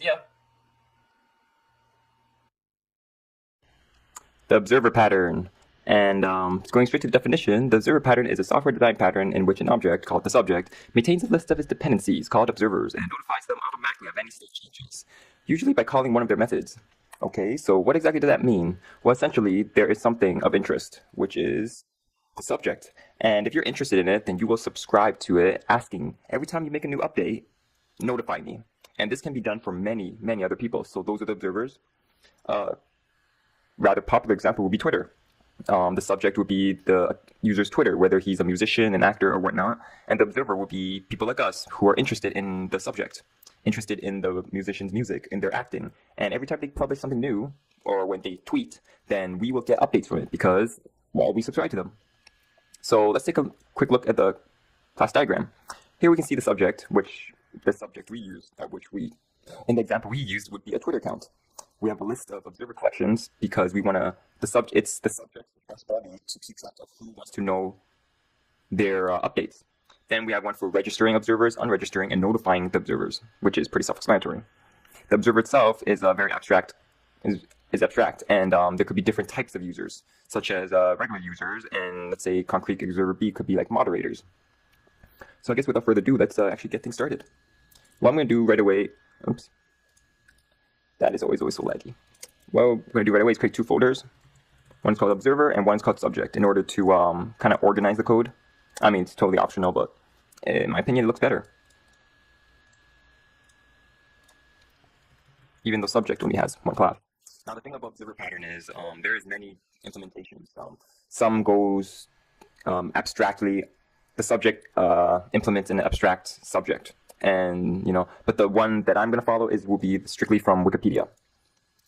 Yeah. The observer pattern. And going straight to the definition, the observer pattern is a software design pattern in which an object, called the subject, maintains a list of its dependencies, called observers, and notifies them automatically of any state changes, usually by calling one of their methods. Okay, so what exactly does that mean? Well, essentially, there is something of interest, which is the subject. And if you're interested in it, then you will subscribe to it, asking every time you make a new update, notify me. And this can be done for many, many other people. So those are the observers. Uh, Rather popular example would be Twitter. The subject would be the user's Twitter, whether he's a musician, an actor, or whatnot. And the observer would be people like us who are interested in the subject, interested in the musician's music, in their acting. And every time they publish something new, or when they tweet, then we will get updates from it because, well, we subscribe to them. So let's take a quick look at the class diagram. Here we can see the subject, which the subject we use, in the example we used would be a Twitter account. We have a list of observer collections because we want to, it's the subject's responsibility to keep track of who wants to know their updates. Then we have one for registering observers, unregistering, and notifying the observers, which is pretty self-explanatory. The observer itself is very abstract, is abstract, and there could be different types of users, such as regular users, and let's say concrete observer B could be like moderators. So I guess without further ado, let's actually get things started. What I'm going to do right away, oops, that is always so laggy. What we're going to do right away is create two folders. One's called observer and one's called subject in order to kind of organize the code. I mean, it's totally optional, but in my opinion, it looks better. Even though subject only has one class. Now the thing about observer pattern is there is many implementations. Some goes abstractly. The subject implements an abstract subject. And, but the one that I'm going to follow will be strictly from Wikipedia.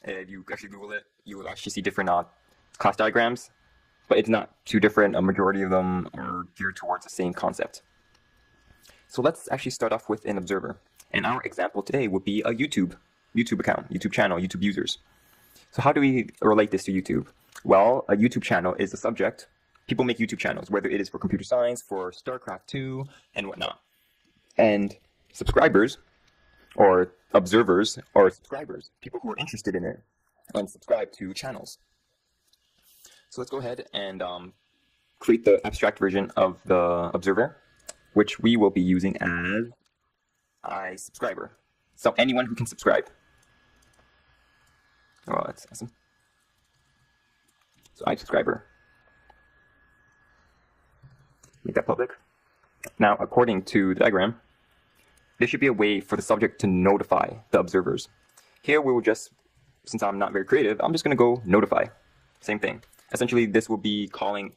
If you actually Google it, you will actually see different class diagrams, but it's not too different. A majority of them are geared towards the same concept. So let's actually start off with an observer. And our example today would be a YouTube account, YouTube channel, YouTube users. So how do we relate this to YouTube? Well, a YouTube channel is the subject. People make YouTube channels, whether it is for computer science, for StarCraft 2, and whatnot. And subscribers or observers or subscribers, people who are interested in it and subscribe to channels. So let's go ahead and create the abstract version of the observer, which we will be using as iSubscriber. So anyone who can subscribe. Oh, that's awesome. So iSubscriber. Make that public. Now, according to the diagram, there should be a way for the subject to notify the observers. Here we will just, since I'm not very creative, I'm just going to go notify. Same thing. Essentially, this will be calling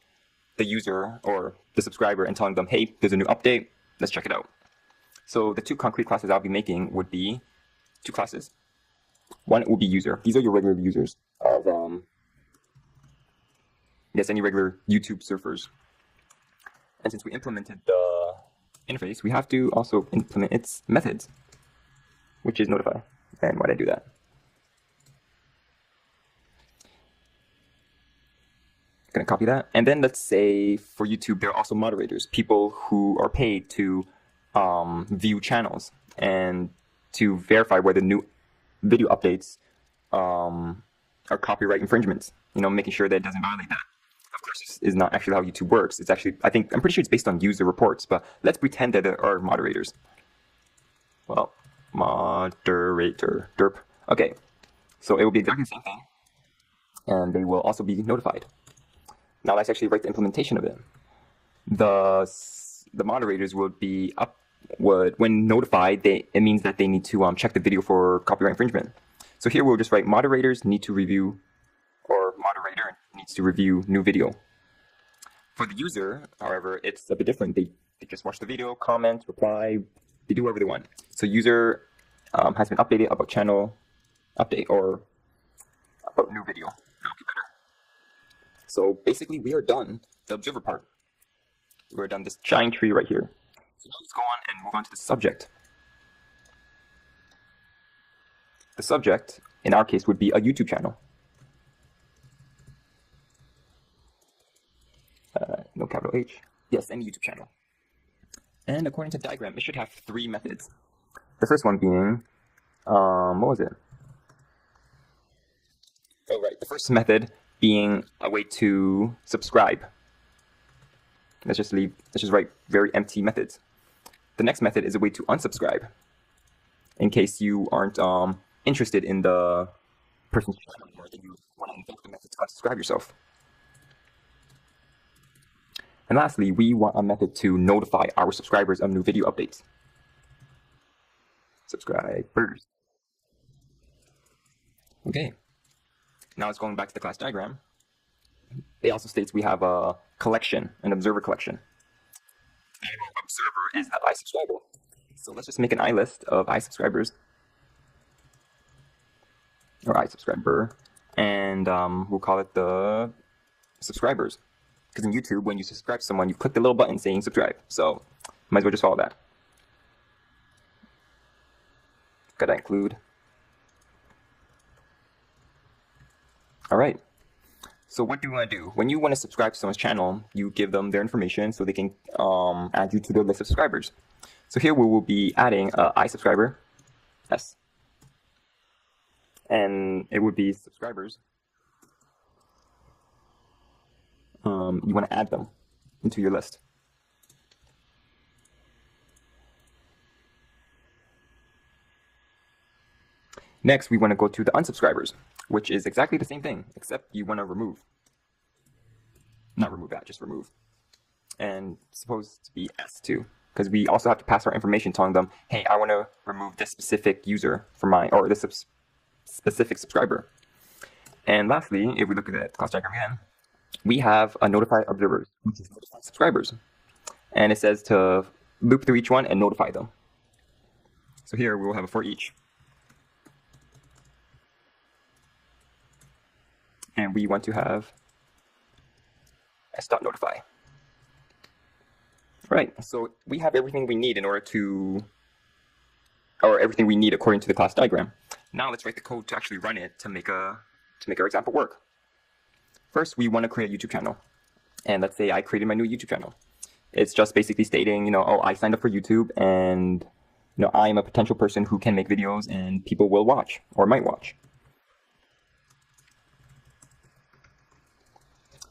the user or the subscriber and telling them, hey, there's a new update. Let's check it out. So the two concrete classes I'll be making would be two classes. One will be user. These are your regular users of, any regular YouTube surfers. And since we implemented the interface, we have to also implement its methods, which is notify. And why did I do that? I'm going to copy that. And then let's say for YouTube, there are also moderators, people who are paid to view channels and to verify whether new video updates are copyright infringements, making sure that it doesn't violate that. Of course, this is not actually how YouTube works. It's actually, I'm pretty sure it's based on user reports, but let's pretend that there are moderators. Well, moderator, derp. Okay, so it will be exactly the same thing, and they will also be notified. Now let's actually write the implementation of it. The moderators would be when notified, it means that they need to check the video for copyright infringement. So here we'll just write moderators need to review, or moderator needs to review new video. For the user, however, it's a bit different. They just watch the video, comment, reply, they do whatever they want. So user has been updated about channel update or about new video. That'll be better. So basically we are done the observer part. We're done this giant tree right here. So now let's go on and move on to the subject. The subject, in our case, would be a YouTube channel. No capital H. Yes, any YouTube channel. And according to the diagram, it should have three methods. The first one being what was it? Oh, right. The first method being a way to subscribe. Let's just write very empty methods. The next method is a way to unsubscribe, in case you aren't interested in the person's channel anymore, that you want to invoke the method to unsubscribe yourself. And lastly, we want a method to notify our subscribers of new video updates. Subscribers. Okay. Now it's going back to the class diagram. It also states we have a collection, an observer collection. Observer is that iSubscriber. So let's just make an iList of iSubscribers, or iSubscriber, and we'll call it the subscribers. Because in YouTube, when you subscribe to someone, you click the little button saying subscribe. So might as well just follow that. Gotta include. All right. So what do you want to do? When you want to subscribe to someone's channel, you give them their information so they can add you to their list of subscribers. So here we will be adding iSubscriber, S, and it would be subscribers. You want to add them into your list. Next, we want to go to the unsubscribers, which is exactly the same thing, except you want to remove. Not remove that, just remove. And it's supposed to be S too, because we also have to pass our information telling them, hey, I want to remove this specific user from my, or this specific subscriber. And lastly, if we look at the class diagram again, we have a notify observers, which is notify subscribers. And it says to loop through each one and notify them. So here we will have a for each. And we want to have s.notify. Right, so we have everything we need in order to, or everything we need according to the class diagram. Now let's write the code to actually run it to make our example work. First, we want to create a YouTube channel. And let's say I created my new YouTube channel. It's just basically stating, oh, I signed up for YouTube and, I'm a potential person who can make videos and people will watch or might watch.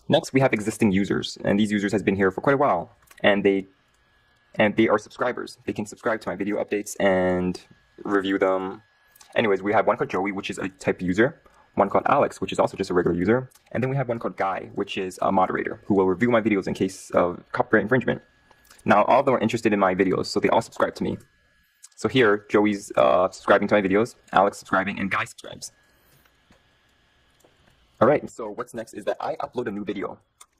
Next, we have existing users, and these users has been here for quite a while, and they are subscribers. They can subscribe to my video updates and review them. Anyways, we have one called Joey, which is a type user, one called Alex, which is also just a regular user, and then we have one called Guy, which is a moderator who will review my videos in case of copyright infringement. Now, all of them are interested in my videos, so they all subscribe to me. So here, Joey's subscribing to my videos, Alex subscribing, and Guy subscribes. All right, so what's next is that I upload a new video.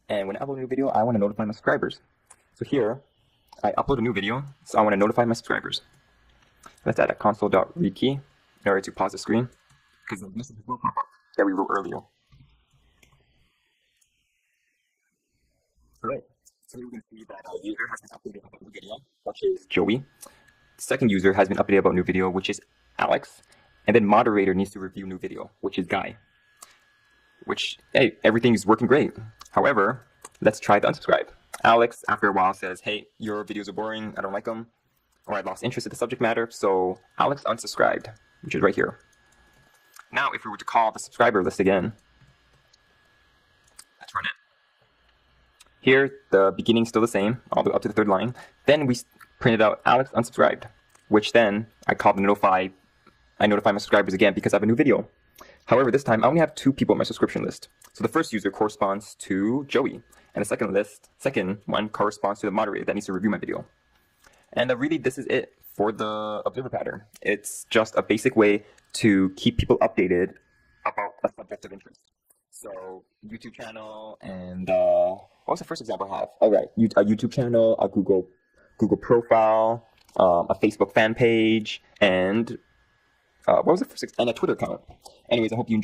And when I upload a new video, I want to notify my subscribers. So here, I upload a new video, so I want to notify my subscribers. Let's add a console.read key in order to pause the screen, because the message will pop up that we wrote earlier. All right, so we're going to see that a user has been updated about a new video, which is Joey. The second user has been updated about a new video, which is Alex. And then moderator needs to review new video, which is Guy. Which, hey, everything's working great. However, let's try the unsubscribe. Alex, after a while, says, hey, your videos are boring, I don't like them, or I lost interest in the subject matter, so Alex unsubscribed, which is right here. Now, if we were to call the subscriber list again, let's run it. Here, the beginning's still the same, all the way up to the third line. Then we printed out Alex unsubscribed, which then I called the notify my subscribers again because I have a new video. However, this time I only have 2 people on my subscription list. So the first user corresponds to Joey, and the second one corresponds to the moderator that needs to review my video. And really, this is it for the observer pattern. It's just a basic way to keep people updated about a subject of interest. So YouTube channel and what was the first example I have? All right, a YouTube channel, a Google profile, a Facebook fan page, and what was the first? And a Twitter account. Anyways, I hope you enjoyed.